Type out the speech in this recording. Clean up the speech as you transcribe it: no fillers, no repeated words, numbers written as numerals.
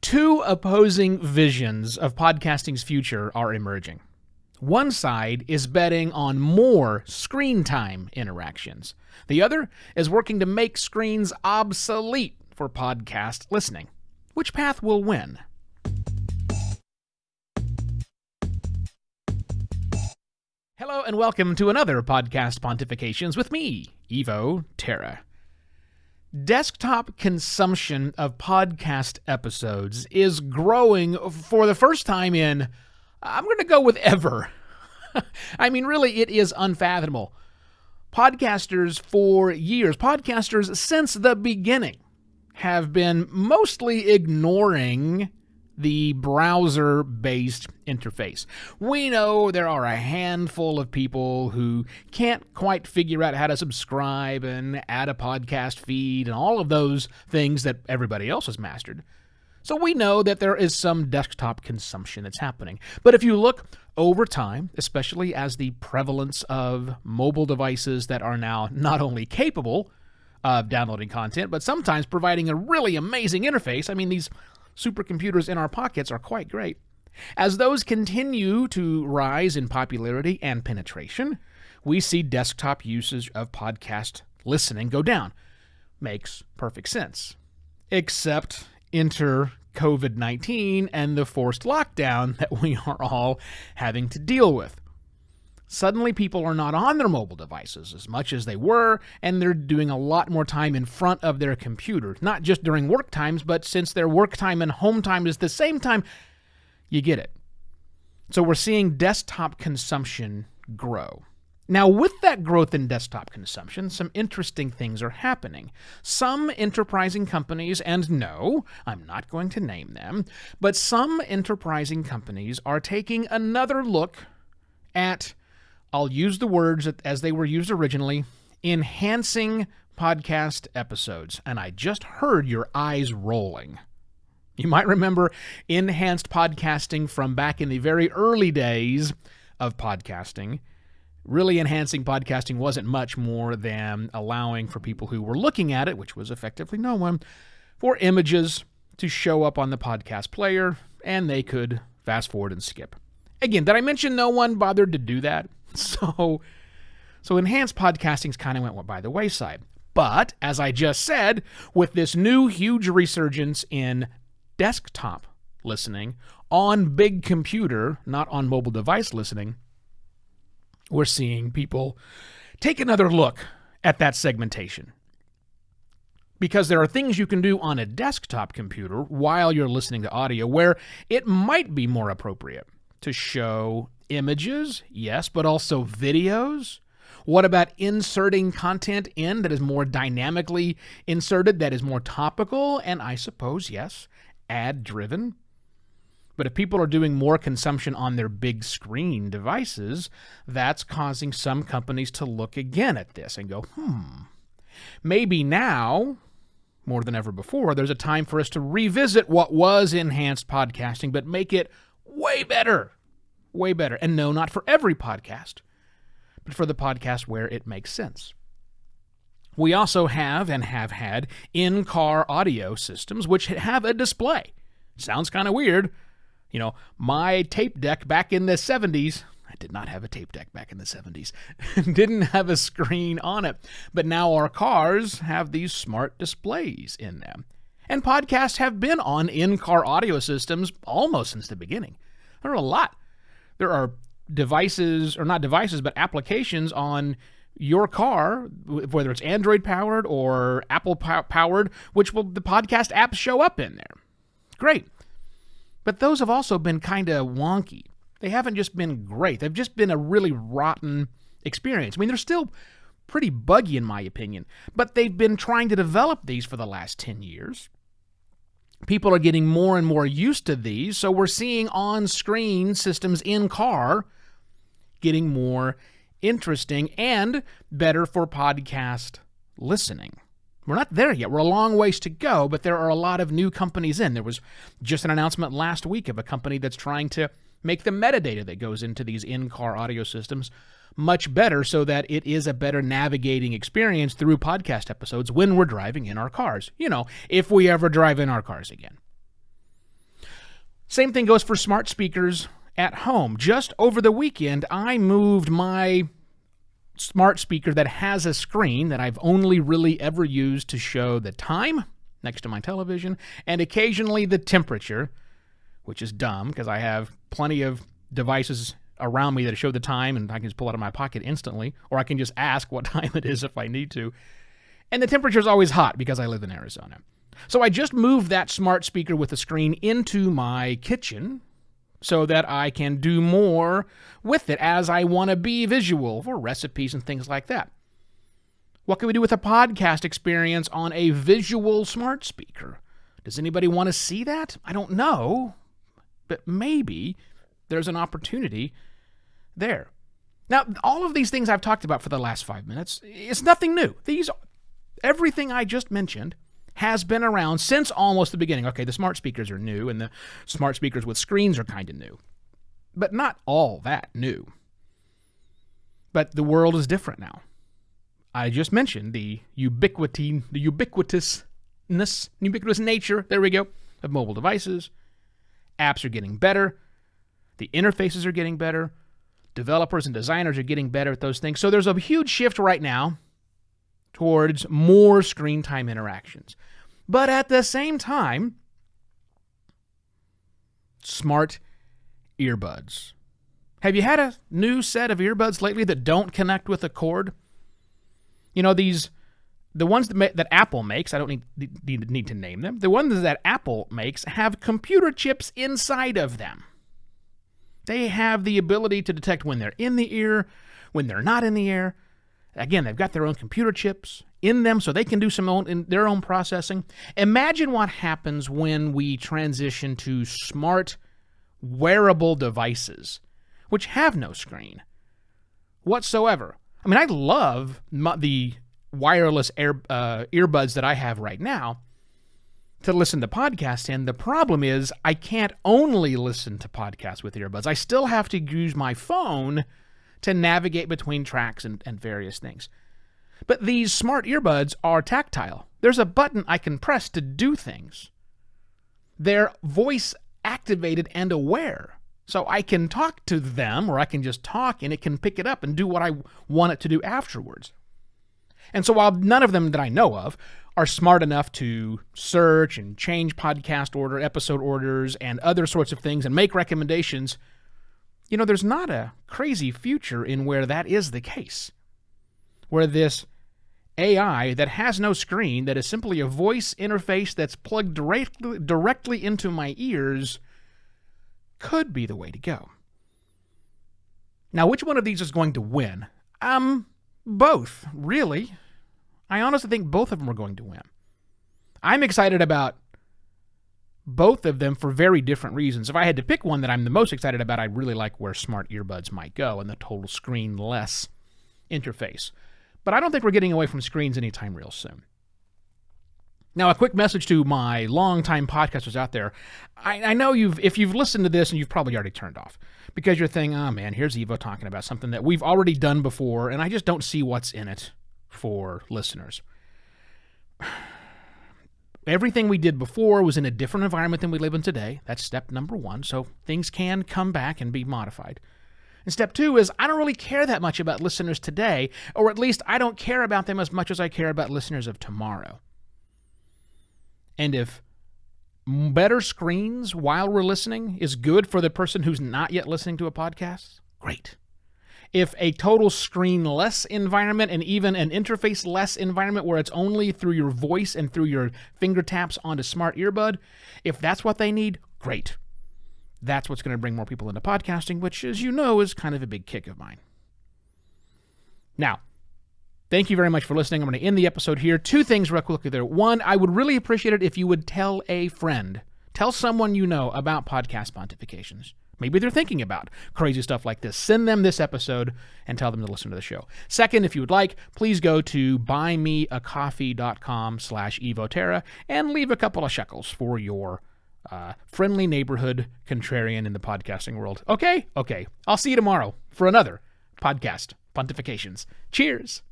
Two opposing visions of podcasting's future are emerging. One side is betting on more screen time interactions. The other is working to make screens obsolete for podcast listening. Which path will win? Hello and welcome to another Podcast Pontifications with me, Evo Terra. Desktop consumption of podcast episodes is growing for the first time in, I'm going to go with ever. I mean, really, it is unfathomable. Podcasters for years, podcasters since the beginning, have been mostly ignoring the browser-based interface. We know there are a handful of people who can't quite figure out how to subscribe and add a podcast feed and all of those things that everybody else has mastered. So we know that there is some desktop consumption that's happening. But if you look over time, especially as the prevalence of mobile devices that are now not only capable of downloading content, but sometimes providing a really amazing interface, I mean, these supercomputers in our pockets are quite great. As those continue to rise in popularity and penetration, we see desktop usage of podcast listening go down. Makes perfect sense. Except enter COVID-19 and the forced lockdown that we are all having to deal with. Suddenly, people are not on their mobile devices as much as they were, and they're doing a lot more time in front of their computer. Not just during work times, but since their work time and home time is the same time, you get it. So we're seeing desktop consumption grow. Now, with that growth in desktop consumption, some interesting things are happening. Some enterprising companies, and no, I'm not going to name them, but some enterprising companies are taking another look at, I'll use the words as they were used originally, enhancing podcast episodes. And I just heard your eyes rolling. You might remember enhanced podcasting from back in the very early days of podcasting. Really enhancing podcasting wasn't much more than allowing for people who were looking at it, which was effectively no one, for images to show up on the podcast player, and they could fast forward and skip. Again, did I mention no one bothered to do that? So enhanced podcasting's kind of went by the wayside. But, as I just said, with this new huge resurgence in desktop listening on big computer, not on mobile device listening, we're seeing people take another look at that segmentation. Because there are things you can do on a desktop computer while you're listening to audio where it might be more appropriate to show images, yes, but also videos. What about inserting content in that is more dynamically inserted, that is more topical, and I suppose, yes, ad-driven? But if people are doing more consumption on their big screen devices, that's causing some companies to look again at this and go, maybe now, more than ever before, there's a time for us to revisit what was enhanced podcasting, but make it way better. Way better. And no, not for every podcast, but for the podcast where it makes sense. We also have and have had in-car audio systems which have a display. Sounds kind of weird. You know, my tape deck back in the 70s, I did not have a tape deck back in the 70s, didn't have a screen on it. But now our cars have these smart displays in them. And podcasts have been on in-car audio systems almost since the beginning. There are a lot. There are devices, or not devices, but applications on your car, whether it's Android-powered or Apple-powered, which will the podcast apps show up in there. Great. But those have also been kind of wonky. They haven't just been great. They've just been a really rotten experience. I mean, they're still pretty buggy in my opinion, but they've been trying to develop these for the last 10 years. People are getting more and more used to these, so we're seeing on-screen systems in car getting more interesting and better for podcast listening. We're not there yet. We're a long ways to go, but there are a lot of new companies in. There was just an announcement last week of a company that's trying to make the metadata that goes into these in-car audio systems much better so that it is a better navigating experience through podcast episodes when we're driving in our cars. You know, if we ever drive in our cars again. Same thing goes for smart speakers at home. Just over the weekend, I moved my smart speaker that has a screen that I've only really ever used to show the time next to my television and occasionally the temperature, which is dumb because I have plenty of devices around me that show the time and I can just pull it out of my pocket instantly, or I can just ask what time it is if I need to. And the temperature is always hot because I live in Arizona. So I just moved that smart speaker with a screen into my kitchen so that I can do more with it as I want to be visual for recipes and things like that. What can we do with a podcast experience on a visual smart speaker? Does anybody want to see that? I don't know, but maybe there's an opportunity there. Now, all of these things I've talked about for the last 5 minutes, it's nothing new. Everything I just mentioned has been around since almost the beginning. Okay, the smart speakers are new, and the smart speakers with screens are kind of new, but not all that new. But the world is different now. I just mentioned the ubiquitous nature, there we go, of mobile devices. Apps are getting better. The interfaces are getting better. Developers and designers are getting better at those things. So there's a huge shift right now towards more screen time interactions. But at the same time, smart earbuds. Have you had a new set of earbuds lately that don't connect with a cord? You know, the ones that Apple makes, I don't need to name them. The ones that Apple makes have computer chips inside of them. They have the ability to detect when they're in the ear, when they're not in the ear. Again, they've got their own computer chips in them so they can do their own processing. Imagine what happens when we transition to smart wearable devices, which have no screen whatsoever. I mean, I love the wireless earbuds that I have right now to listen to podcasts in. The problem is I can't only listen to podcasts with earbuds. I still have to use my phone to navigate between tracks and various things. But these smart earbuds are tactile. There's a button I can press to do things. They're voice activated and aware. So I can talk to them, or I can just talk and it can pick it up and do what I want it to do afterwards. And so while none of them that I know of are smart enough to search and change podcast episode orders and other sorts of things and make recommendations, you know, there's not a crazy future in where that is the case. Where this AI that has no screen, that is simply a voice interface that's plugged directly into my ears, could be the way to go. Now, which one of these is going to win? Both, really. I honestly think both of them are going to win. I'm excited about both of them for very different reasons. If I had to pick one that I'm the most excited about, I really like where smart earbuds might go and the total screen-less interface. But I don't think we're getting away from screens anytime real soon. Now, a quick message to my longtime podcasters out there. I know if you've listened to this, and you've probably already turned off, because you're thinking, oh man, here's Evo talking about something that we've already done before, and I just don't see what's in it for listeners. Everything we did before was in a different environment than we live in today. That's step number one. So things can come back and be modified. And step two is I don't really care that much about listeners today, or at least I don't care about them as much as I care about listeners of tomorrow. And if better screens while we're listening is good for the person who's not yet listening to a podcast, great. If a total screen-less environment and even an interface-less environment where it's only through your voice and through your finger taps onto smart earbud, if that's what they need, great. That's what's going to bring more people into podcasting, which, as you know, is kind of a big kick of mine. Now, thank you very much for listening. I'm going to end the episode here. Two things real quickly there. One, I would really appreciate it if you would tell a friend, tell someone you know about podcast pontifications. Maybe they're thinking about crazy stuff like this. Send them this episode and tell them to listen to the show. Second, if you would like, please go to buymeacoffee.com/evoterra and leave a couple of shekels for your friendly neighborhood contrarian in the podcasting world. Okay. I'll see you tomorrow for another podcast pontifications. Cheers.